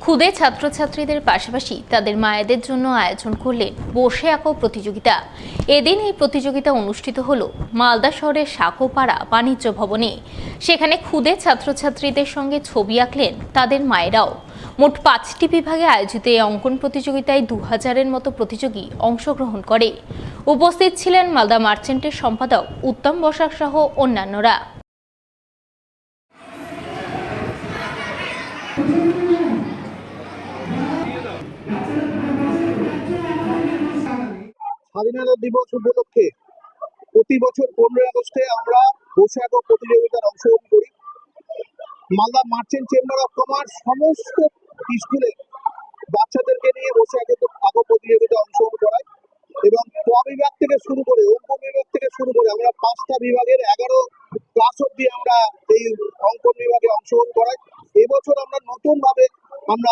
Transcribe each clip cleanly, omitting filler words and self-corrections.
ক্ষুদে ছাত্রছাত্রীদের পাশাপাশি তাদের মায়েদের জন্য আয়োজন করলেন বসে আঁকো প্রতিযোগিতা। এদিন এই প্রতিযোগিতা অনুষ্ঠিত হলো মালদা শহরের সাঁকোপাড়া বাণিজ্য ভবনে। সেখানে ক্ষুদে ছাত্রছাত্রীদের সঙ্গে ছবি আঁকলেন তাদের মায়েরাও। মোট 5টি বিভাগে আয়োজিত এই অঙ্কন প্রতিযোগিতায় 2000-এর মতো প্রতিযোগী অংশগ্রহণ করে। উপস্থিত ছিলেন মালদা মার্চেন্টের সম্পাদক উত্তম বসাক সহ অন্যান্যরা। স্বাধীনতা দিবস উপলক্ষে প্রতি বছর 15 আগস্টে আমরা বসে আঁকো প্রতিযোগিতার অংশগ্রহণ করি। Malda merchant chamber of commerce সমস্ত স্কুলে বাচ্চাদেরকে নিয়ে বসে আঁকো প্রতিযোগিতা অংশগ্রহণ করায় এবং ক বিভাগ থেকে শুরু করে অঙ্ক বিভাগ থেকে শুরু করে আমরা 5টা বিভাগের 11 ক্লাস অব্দি আমরা এই অঙ্কন বিভাগে অংশগ্রহণ করাই। এবছর আমরা নতুন ভাবে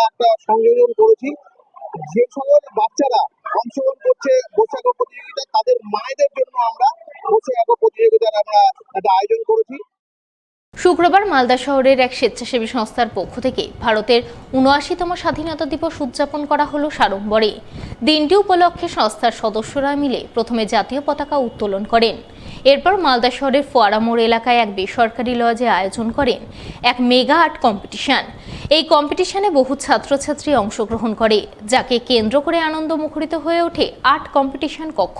একটা সংযোজন করেছি। যে সকল বাচ্চারা অংশগ্রহণ করছে বসে আঁকো প্রতিযোগিতা, তাদের মায়েদের জন্য আমরা বসে আঁকো প্রতিযোগিতার একটা আয়োজন করেছি। শুক্রবার মালদা শহরের এক স্বেচ্ছাসেবী সংস্থার পক্ষ থেকে ভারতের ৭৯তম স্বাধীনতা দিবস উদযাপন করা হলো সাড়ম্বরে। দিনটি উপলক্ষে সংস্থার সদস্যরা মিলে প্রথমে জাতীয় পতাকা উত্তোলন করেন। এরপর মালদা শহরের ফোয়ারা মোড় এলাকায় এক বেসরকারি লজে আয়োজন করেন এক মেগা আর্ট কম্পিটিশন। এই কম্পিটিশনে বহু ছাত্রছাত্রী অংশগ্রহণ করে, যাকে কেন্দ্র করে আনন্দ মুখরিত হয়ে ওঠে আর্ট কম্পিটিশন কক্ষ।